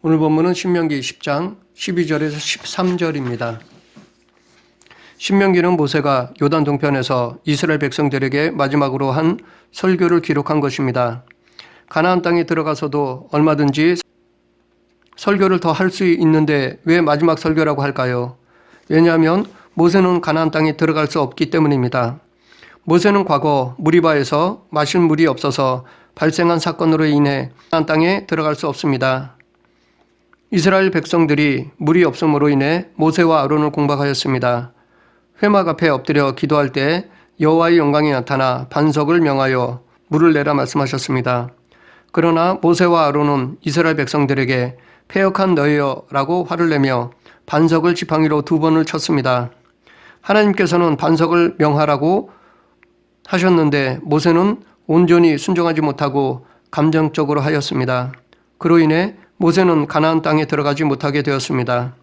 오늘 본문은 신명기 10장 12절에서 13절입니다. 신명기는 모세가 요단 동편에서 이스라엘 백성들에게 마지막으로 한 설교를 기록한 것입니다. 가나안 땅에 들어가서도 얼마든지 설교를 더 할 수 있는데 왜 마지막 설교라고 할까요? 왜냐하면 모세는 가나안 땅에 들어갈 수 없기 때문입니다. 모세는 과거 무리바에서 마실 물이 없어서 발생한 사건으로 인해 가나안 땅에 들어갈 수 없습니다. 이스라엘 백성들이 물이 없음으로 인해 모세와 아론을 공박하였습니다. 회막 앞에 엎드려 기도할 때 여호와의 영광이 나타나 반석을 명하여 물을 내라 말씀하셨습니다. 그러나 모세와 아론은 이스라엘 백성들에게 패역한 너희여라고 화를 내며 반석을 지팡이로 2번을 쳤습니다. 하나님께서는 반석을 명하라고 하셨는데 모세는 온전히 순종하지 못하고 감정적으로 하였습니다. 그로 인해 모세는 가나안 땅에 들어가지 못하게 되었습니다.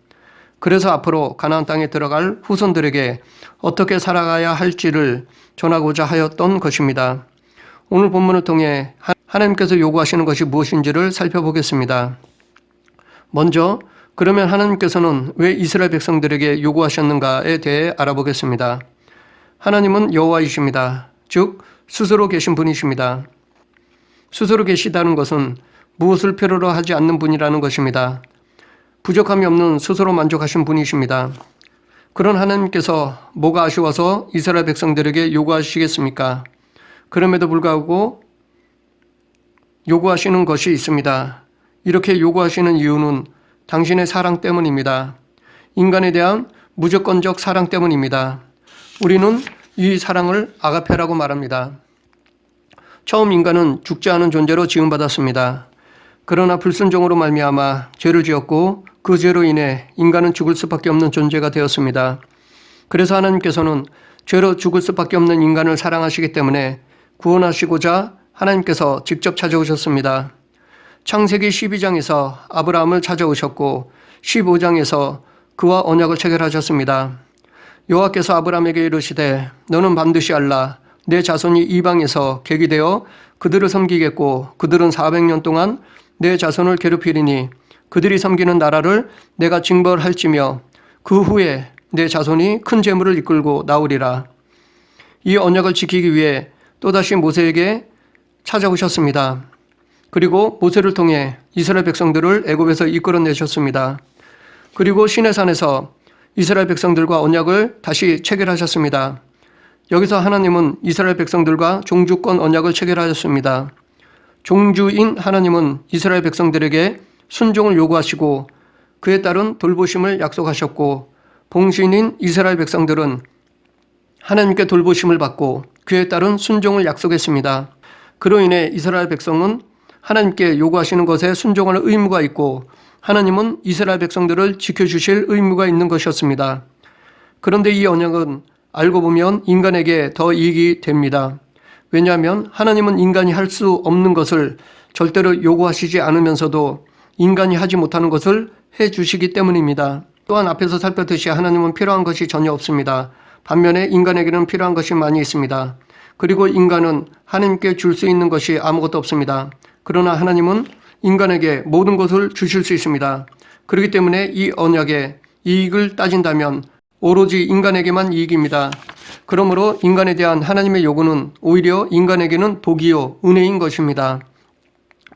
그래서 앞으로 가나안 땅에 들어갈 후손들에게 어떻게 살아가야 할지를 전하고자 하였던 것입니다. 오늘 본문을 통해 하나님께서 요구하시는 것이 무엇인지를 살펴보겠습니다. 먼저 그러면 하나님께서는 왜 이스라엘 백성들에게 요구하셨는가에 대해 알아보겠습니다. 하나님은 여호와이십니다. 즉 스스로 계신 분이십니다. 스스로 계시다는 것은 무엇을 필요로 하지 않는 분이라는 것입니다. 부족함이 없는 스스로 만족하신 분이십니다. 그런 하나님께서 뭐가 아쉬워서 이스라엘 백성들에게 요구하시겠습니까? 그럼에도 불구하고 요구하시는 것이 있습니다. 이렇게 요구하시는 이유는 당신의 사랑 때문입니다. 인간에 대한 무조건적 사랑 때문입니다. 우리는 이 사랑을 아가페라고 말합니다. 처음 인간은 죽지 않은 존재로 지음받았습니다. 그러나 불순종으로 말미암아 죄를 지었고 그 죄로 인해 인간은 죽을 수밖에 없는 존재가 되었습니다. 그래서 하나님께서는 죄로 죽을 수밖에 없는 인간을 사랑하시기 때문에 구원하시고자 하나님께서 직접 찾아오셨습니다. 창세기 12장에서 아브라함을 찾아오셨고 15장에서 그와 언약을 체결하셨습니다. 여호와께서 아브라함에게 이르시되 너는 반드시 알라. 내 자손이 이방에서 객이 되어 그들을 섬기겠고 그들은 400년 동안 내 자손을 괴롭히리니 그들이 섬기는 나라를 내가 징벌할지며 그 후에 내 자손이 큰 재물을 이끌고 나오리라. 이 언약을 지키기 위해 또다시 모세에게 찾아오셨습니다. 그리고 모세를 통해 이스라엘 백성들을 애굽에서 이끌어내셨습니다. 그리고 시내산에서 이스라엘 백성들과 언약을 다시 체결하셨습니다. 여기서 하나님은 이스라엘 백성들과 종주권 언약을 체결하였습니다. 종주인 하나님은 이스라엘 백성들에게 순종을 요구하시고 그에 따른 돌보심을 약속하셨고 봉신인 이스라엘 백성들은 하나님께 돌보심을 받고 그에 따른 순종을 약속했습니다. 그로 인해 이스라엘 백성은 하나님께 요구하시는 것에 순종할 의무가 있고 하나님은 이스라엘 백성들을 지켜주실 의무가 있는 것이었습니다. 그런데 이 언약은 알고 보면 인간에게 더 이익이 됩니다. 왜냐하면 하나님은 인간이 할 수 없는 것을 절대로 요구하시지 않으면서도 인간이 하지 못하는 것을 해주시기 때문입니다. 또한 앞에서 살폈듯이 하나님은 필요한 것이 전혀 없습니다. 반면에 인간에게는 필요한 것이 많이 있습니다. 그리고 인간은 하나님께 줄 수 있는 것이 아무것도 없습니다. 그러나 하나님은 인간에게 모든 것을 주실 수 있습니다. 그렇기 때문에 이 언약의 이익을 따진다면 오로지 인간에게만 이익입니다. 그러므로 인간에 대한 하나님의 요구는 오히려 인간에게는 복이요 은혜인 것입니다.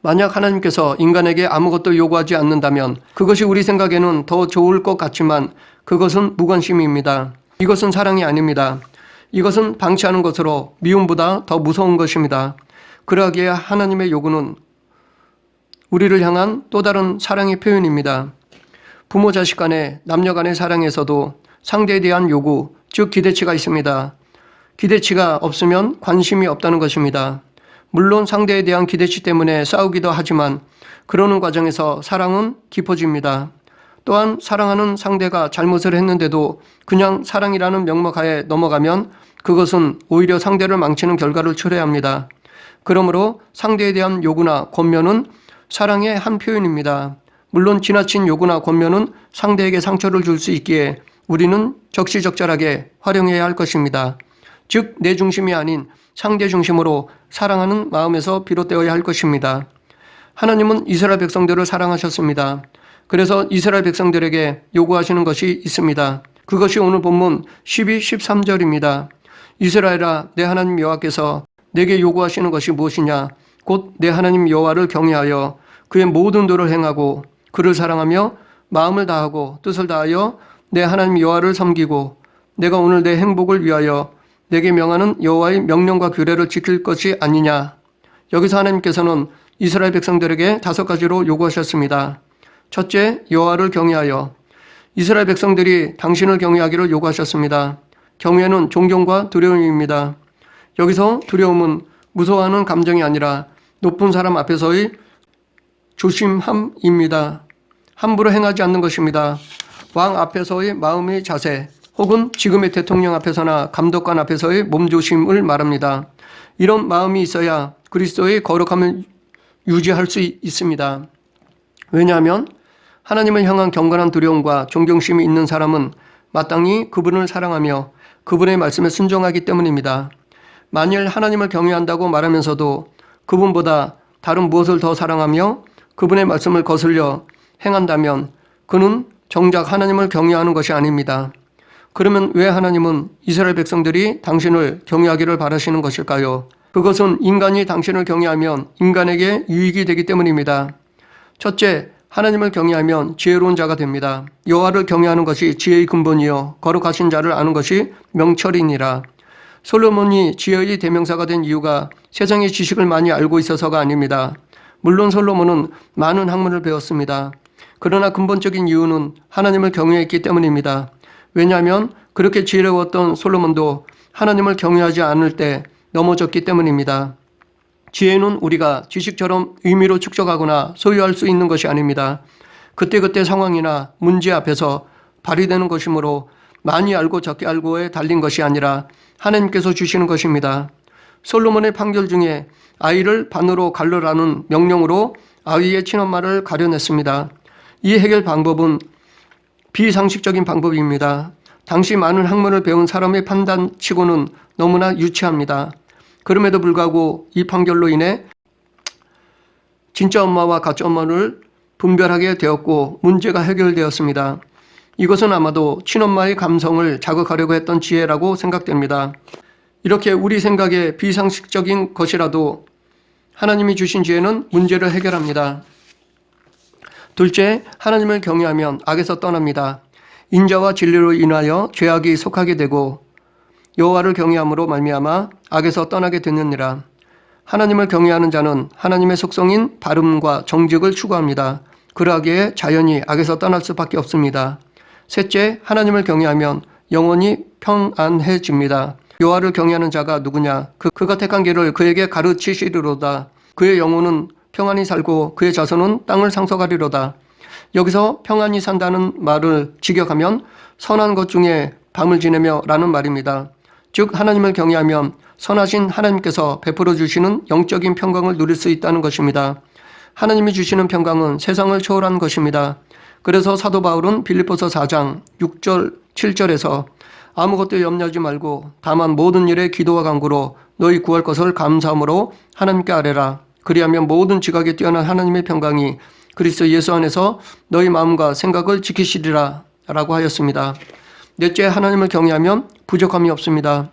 만약 하나님께서 인간에게 아무것도 요구하지 않는다면 그것이 우리 생각에는 더 좋을 것 같지만 그것은 무관심입니다. 이것은 사랑이 아닙니다. 이것은 방치하는 것으로 미움보다 더 무서운 것입니다. 그러기에 하나님의 요구는 우리를 향한 또 다른 사랑의 표현입니다. 부모 자식 간의 남녀 간의 사랑에서도 상대에 대한 요구, 즉 기대치가 있습니다. 기대치가 없으면 관심이 없다는 것입니다. 물론 상대에 대한 기대치 때문에 싸우기도 하지만 그러는 과정에서 사랑은 깊어집니다. 또한 사랑하는 상대가 잘못을 했는데도 그냥 사랑이라는 명목하에 넘어가면 그것은 오히려 상대를 망치는 결과를 초래합니다. 그러므로 상대에 대한 요구나 권면은 사랑의 한 표현입니다. 물론 지나친 요구나 권면은 상대에게 상처를 줄 수 있기에 우리는 적시적절하게 활용해야 할 것입니다. 즉 내 중심이 아닌 상대 중심으로 사랑하는 마음에서 비롯되어야 할 것입니다. 하나님은 이스라엘 백성들을 사랑하셨습니다. 그래서 이스라엘 백성들에게 요구하시는 것이 있습니다. 그것이 오늘 본문 12, 13절입니다. 이스라엘아, 내 하나님 여호와께서 내게 요구하시는 것이 무엇이냐? 곧 내 하나님 여호와를 경외하여 그의 모든 도를 행하고 그를 사랑하며 마음을 다하고 뜻을 다하여 내 하나님 여호와를 섬기고 내가 오늘 내 행복을 위하여 내게 명하는 여호와의 명령과 규례를 지킬 것이 아니냐. 여기서 하나님께서는 이스라엘 백성들에게 5가지로 요구하셨습니다. 첫째, 여호와를 경외하여. 이스라엘 백성들이 당신을 경외하기를 요구하셨습니다. 경외는 존경과 두려움입니다. 여기서 두려움은 무서워하는 감정이 아니라 높은 사람 앞에서의 조심함입니다. 함부로 행하지 않는 것입니다. 왕 앞에서의 마음의 자세 혹은 지금의 대통령 앞에서나 감독관 앞에서의 몸조심을 말합니다. 이런 마음이 있어야 그리스도의 거룩함을 유지할 수 있습니다. 왜냐하면 하나님을 향한 경건한 두려움과 존경심이 있는 사람은 마땅히 그분을 사랑하며 그분의 말씀에 순종하기 때문입니다. 만일 하나님을 경외한다고 말하면서도 그분보다 다른 무엇을 더 사랑하며 그분의 말씀을 거슬려 행한다면 그는 정작 하나님을 경외하는 것이 아닙니다. 그러면 왜 하나님은 이스라엘 백성들이 당신을 경외하기를 바라시는 것일까요? 그것은 인간이 당신을 경외하면 인간에게 유익이 되기 때문입니다. 첫째, 하나님을 경외하면 지혜로운 자가 됩니다. 여호와를 경외하는 것이 지혜의 근본이요 거룩하신 자를 아는 것이 명철이니라. 솔로몬이 지혜의 대명사가 된 이유가 세상의 지식을 많이 알고 있어서가 아닙니다. 물론 솔로몬은 많은 학문을 배웠습니다. 그러나 근본적인 이유는 하나님을 경외했기 때문입니다. 왜냐하면 그렇게 지혜로웠던 솔로몬도 하나님을 경외하지 않을 때 넘어졌기 때문입니다. 지혜는 우리가 지식처럼 의미로 축적하거나 소유할 수 있는 것이 아닙니다. 그때그때 상황이나 문제 앞에서 발휘되는 것이므로 많이 알고 적게 알고에 달린 것이 아니라 하나님께서 주시는 것입니다. 솔로몬의 판결 중에 아이를 반으로 갈르라는 명령으로 아이의 친엄마를 가려냈습니다. 이 해결 방법은 비상식적인 방법입니다. 당시 많은 학문을 배운 사람의 판단치고는 너무나 유치합니다. 그럼에도 불구하고 이 판결로 인해 진짜 엄마와 가짜 엄마를 분별하게 되었고 문제가 해결되었습니다. 이것은 아마도 친엄마의 감성을 자극하려고 했던 지혜라고 생각됩니다. 이렇게 우리 생각에 비상식적인 것이라도 하나님이 주신 지혜는 문제를 해결합니다. 둘째, 하나님을 경외하면 악에서 떠납니다. 인자와 진리로 인하여 죄악이 속하게 되고 여호와를 경외함으로 말미암아 악에서 떠나게 되느니라. 하나님을 경외하는 자는 하나님의 속성인 바름과 정직을 추구합니다. 그러하기에 자연히 악에서 떠날 수밖에 없습니다. 셋째, 하나님을 경외하면 영원히 평안해집니다. 여호와를 경외하는 자가 누구냐? 그가 택한 길을 그에게 가르치시리로다. 그의 영혼은 평안히 살고 그의 자손은 땅을 상속하리로다. 여기서 평안히 산다는 말을 직역하면 선한 것 중에 밤을 지내며 라는 말입니다. 즉 하나님을 경외하면 선하신 하나님께서 베풀어 주시는 영적인 평강을 누릴 수 있다는 것입니다. 하나님이 주시는 평강은 세상을 초월한 것입니다. 그래서 사도 바울은 빌립보서 4장 6절 7절에서 아무것도 염려하지 말고 다만 모든 일에 기도와 간구로 너희 구할 것을 감사함으로 하나님께 아뢰라. 그리하면 모든 지각에 뛰어난 하나님의 평강이 그리스도 예수 안에서 너희 마음과 생각을 지키시리라 라고 하였습니다. 넷째, 하나님을 경외하면 부족함이 없습니다.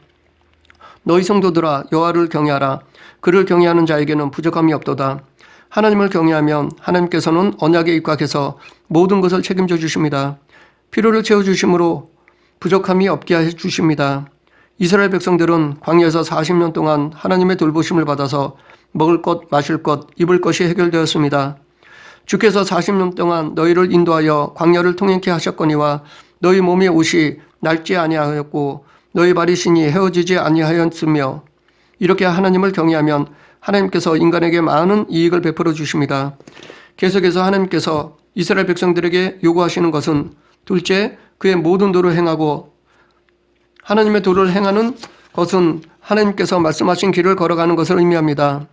너희 성도들아 여호와를 경외하라. 그를 경외하는 자에게는 부족함이 없도다. 하나님을 경외하면 하나님께서는 언약에 입각해서 모든 것을 책임져 주십니다. 필요를 채워주심으로 부족함이 없게 해 주십니다. 이스라엘 백성들은 광야에서 40년 동안 하나님의 돌보심을 받아서 먹을 것, 마실 것, 입을 것이 해결되었습니다. 주께서 40년 동안 너희를 인도하여 광야를 통행케 하셨거니와 너희 몸의 옷이 낡지 아니하였고 너희 발이 신이 헤어지지 아니하였으며 이렇게 하나님을 경외하면 하나님께서 인간에게 많은 이익을 베풀어 주십니다. 계속해서 하나님께서 이스라엘 백성들에게 요구하시는 것은 둘째, 그의 모든 도를 행하고 하나님의 도를 행하는 것은 하나님께서 말씀하신 길을 걸어가는 것을 의미합니다.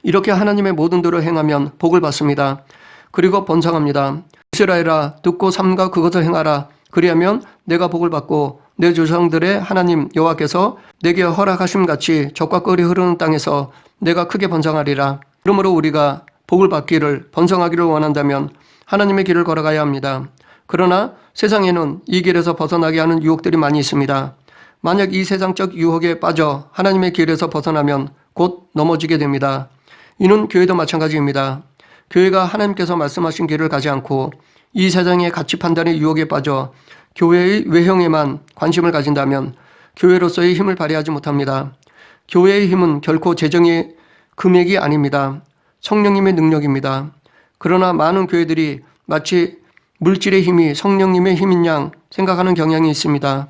이렇게 하나님의 모든 도를 행하면 복을 받습니다. 그리고 번성합니다. 이스라엘아 듣고 삼가 그것을 행하라. 그리하면 내가 복을 받고 내 조상들의 하나님 여호와께서 내게 허락하심 같이 적과 꿀이 흐르는 땅에서 내가 크게 번성하리라. 그러므로 우리가 복을 받기를 번성하기를 원한다면 하나님의 길을 걸어가야 합니다. 그러나 세상에는 이 길에서 벗어나게 하는 유혹들이 많이 있습니다. 만약 이 세상적 유혹에 빠져 하나님의 길에서 벗어나면 곧 넘어지게 됩니다. 이는 교회도 마찬가지입니다. 교회가 하나님께서 말씀하신 길을 가지 않고 이 세상의 가치 판단의 유혹에 빠져 교회의 외형에만 관심을 가진다면 교회로서의 힘을 발휘하지 못합니다. 교회의 힘은 결코 재정의 금액이 아닙니다. 성령님의 능력입니다. 그러나 많은 교회들이 마치 물질의 힘이 성령님의 힘인 양 생각하는 경향이 있습니다.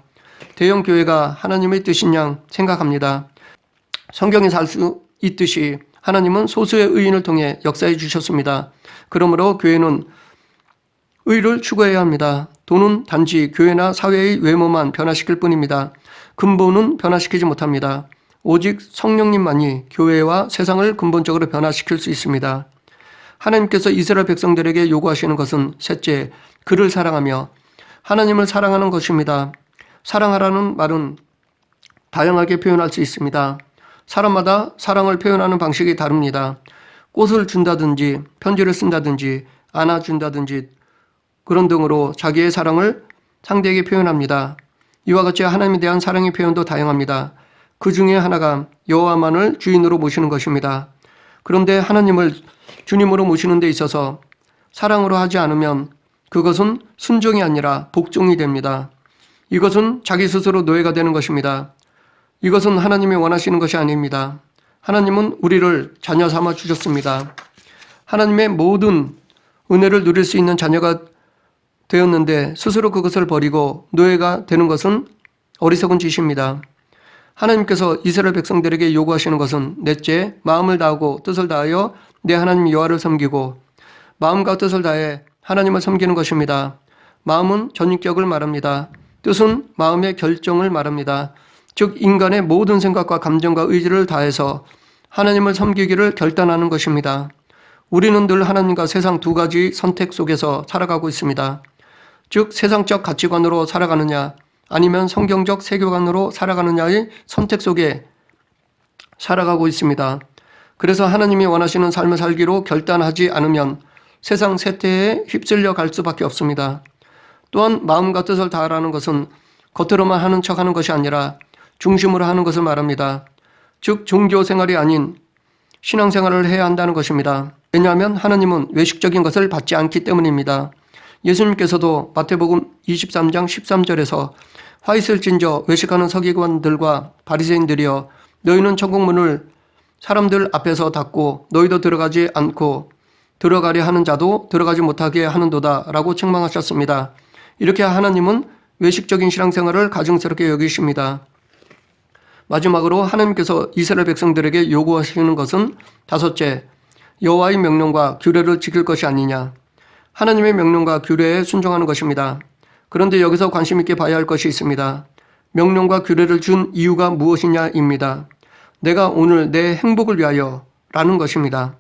대형 교회가 하나님의 뜻인 양 생각합니다. 성경에서 알 수 있듯이 하나님은 소수의 의인을 통해 역사해 주셨습니다. 그러므로 교회는 의를 추구해야 합니다. 돈은 단지 교회나 사회의 외모만 변화시킬 뿐입니다. 근본은 변화시키지 못합니다. 오직 성령님만이 교회와 세상을 근본적으로 변화시킬 수 있습니다. 하나님께서 이스라엘 백성들에게 요구하시는 것은 셋째, 그를 사랑하며 하나님을 사랑하는 것입니다. 사랑하라는 말은 다양하게 표현할 수 있습니다. 사람마다 사랑을 표현하는 방식이 다릅니다. 꽃을 준다든지 편지를 쓴다든지 안아준다든지 그런 등으로 자기의 사랑을 상대에게 표현합니다. 이와 같이 하나님에 대한 사랑의 표현도 다양합니다. 그 중에 하나가 여호와만을 주인으로 모시는 것입니다. 그런데 하나님을 주님으로 모시는 데 있어서 사랑으로 하지 않으면 그것은 순종이 아니라 복종이 됩니다. 이것은 자기 스스로 노예가 되는 것입니다. 이것은 하나님이 원하시는 것이 아닙니다. 하나님은 우리를 자녀 삼아 주셨습니다. 하나님의 모든 은혜를 누릴 수 있는 자녀가 되었는데 스스로 그것을 버리고 노예가 되는 것은 어리석은 짓입니다. 하나님께서 이스라엘 백성들에게 요구하시는 것은 넷째, 마음을 다하고 뜻을 다하여 내 하나님 여호와를 섬기고 마음과 뜻을 다해 하나님을 섬기는 것입니다. 마음은 전인격을 말합니다. 뜻은 마음의 결정을 말합니다. 즉 인간의 모든 생각과 감정과 의지를 다해서 하나님을 섬기기를 결단하는 것입니다. 우리는 늘 하나님과 세상 두 가지 선택 속에서 살아가고 있습니다. 즉 세상적 가치관으로 살아가느냐 아니면 성경적 세계관으로 살아가느냐의 선택 속에 살아가고 있습니다. 그래서 하나님이 원하시는 삶을 살기로 결단하지 않으면 세상 세태에 휩쓸려 갈 수밖에 없습니다. 또한 마음과 뜻을 다하라는 것은 겉으로만 하는 척하는 것이 아니라 중심으로 하는 것을 말합니다. 즉 종교 생활이 아닌 신앙생활을 해야 한다는 것입니다. 왜냐하면 하나님은 외식적인 것을 받지 않기 때문입니다. 예수님께서도 마태복음 23장 13절에서 화 있을진저 외식하는 서기관들과 바리새인들이여 너희는 천국문을 사람들 앞에서 닫고 너희도 들어가지 않고 들어가려 하는 자도 들어가지 못하게 하는도다 라고 책망하셨습니다. 이렇게 하나님은 외식적인 신앙생활을 가증스럽게 여기십니다. 마지막으로 하나님께서 이스라엘 백성들에게 요구하시는 것은 다섯째, 여호와의 명령과 규례를 지킬 것이 아니냐. 하나님의 명령과 규례에 순종하는 것입니다. 그런데 여기서 관심 있게 봐야 할 것이 있습니다. 명령과 규례를 준 이유가 무엇이냐입니다. 내가 오늘 내 행복을 위하여 라는 것입니다.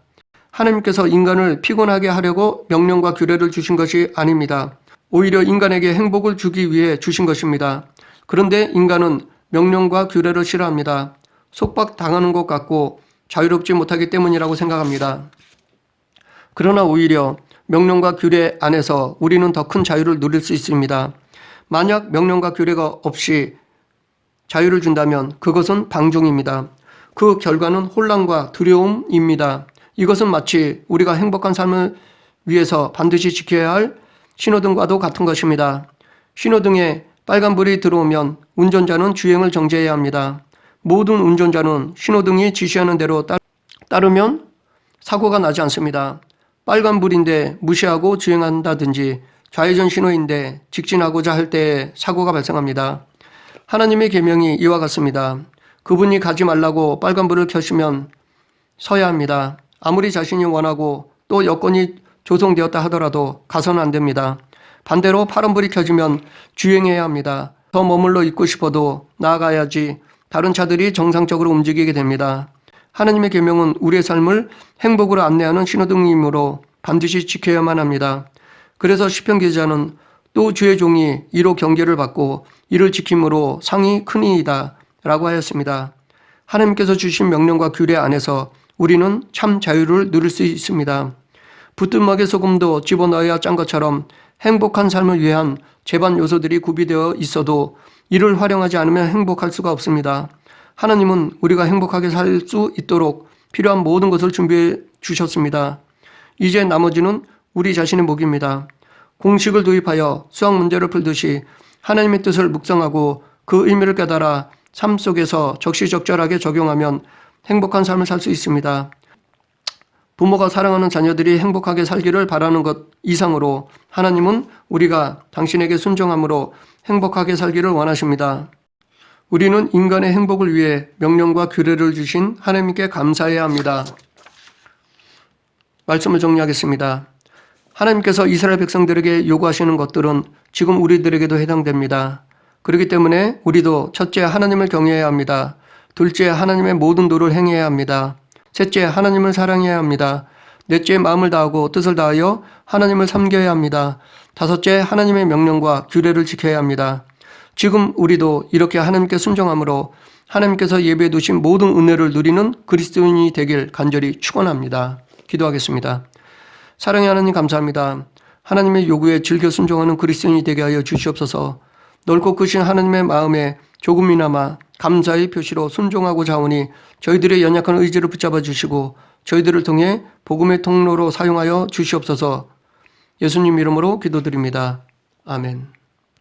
하나님께서 인간을 피곤하게 하려고 명령과 규례를 주신 것이 아닙니다. 오히려 인간에게 행복을 주기 위해 주신 것입니다. 그런데 인간은 명령과 규례를 싫어합니다. 속박당하는 것 같고 자유롭지 못하기 때문이라고 생각합니다. 그러나 오히려 명령과 규례 안에서 우리는 더 큰 자유를 누릴 수 있습니다. 만약 명령과 규례가 없이 자유를 준다면 그것은 방종입니다. 그 결과는 혼란과 두려움입니다. 이것은 마치 우리가 행복한 삶을 위해서 반드시 지켜야 할 신호등과도 같은 것입니다. 신호등에 빨간불이 들어오면 운전자는 주행을 정지해야 합니다. 모든 운전자는 신호등이 지시하는 대로 따르면 사고가 나지 않습니다. 빨간불인데 무시하고 주행한다든지 좌회전 신호인데 직진하고자 할 때에 사고가 발생합니다. 하나님의 계명이 이와 같습니다. 그분이 가지 말라고 빨간불을 켜시면 서야 합니다. 아무리 자신이 원하고 또 여건이 조성되었다 하더라도 가서는 안 됩니다. 반대로 파란불이 켜지면 주행해야 합니다. 더 머물러 있고 싶어도 나아가야지 다른 차들이 정상적으로 움직이게 됩니다. 하나님의 계명은 우리의 삶을 행복으로 안내하는 신호등이므로 반드시 지켜야만 합니다. 그래서 시편 기자는 또 주의 종이 이로 경계를 받고 이를 지킴으로 상이 크니이다 라고 하였습니다. 하나님께서 주신 명령과 규례 안에서 우리는 참 자유를 누릴 수 있습니다. 부뚜막에 소금도 집어넣어야 짠 것처럼 행복한 삶을 위한 제반 요소들이 구비되어 있어도 이를 활용하지 않으면 행복할 수가 없습니다. 하나님은 우리가 행복하게 살 수 있도록 필요한 모든 것을 준비해 주셨습니다. 이제 나머지는 우리 자신의 몫입니다. 공식을 도입하여 수학 문제를 풀듯이 하나님의 뜻을 묵상하고 그 의미를 깨달아 삶 속에서 적시적절하게 적용하면 행복한 삶을 살 수 있습니다. 부모가 사랑하는 자녀들이 행복하게 살기를 바라는 것 이상으로 하나님은 우리가 당신에게 순종함으로 행복하게 살기를 원하십니다. 우리는 인간의 행복을 위해 명령과 규례를 주신 하나님께 감사해야 합니다. 말씀을 정리하겠습니다. 하나님께서 이스라엘 백성들에게 요구하시는 것들은 지금 우리들에게도 해당됩니다. 그렇기 때문에 우리도 첫째 하나님을 경외해야 합니다. 둘째 하나님의 모든 도를 행해야 합니다. 셋째 하나님을 사랑해야 합니다. 넷째 마음을 다하고 뜻을 다하여 하나님을 섬겨야 합니다. 다섯째 하나님의 명령과 규례를 지켜야 합니다. 지금 우리도 이렇게 하나님께 순종함으로 하나님께서 예배해 두신 모든 은혜를 누리는 그리스도인이 되길 간절히 축원합니다. 기도하겠습니다. 사랑의 하나님 감사합니다. 하나님의 요구에 즐겨 순종하는 그리스도인이 되게 하여 주시옵소서. 넓고 크신 하나님의 마음에 조금이나마 감사의 표시로 순종하고자 하오니 저희들의 연약한 의지를 붙잡아 주시고 저희들을 통해 복음의 통로로 사용하여 주시옵소서. 예수님 이름으로 기도드립니다. 아멘.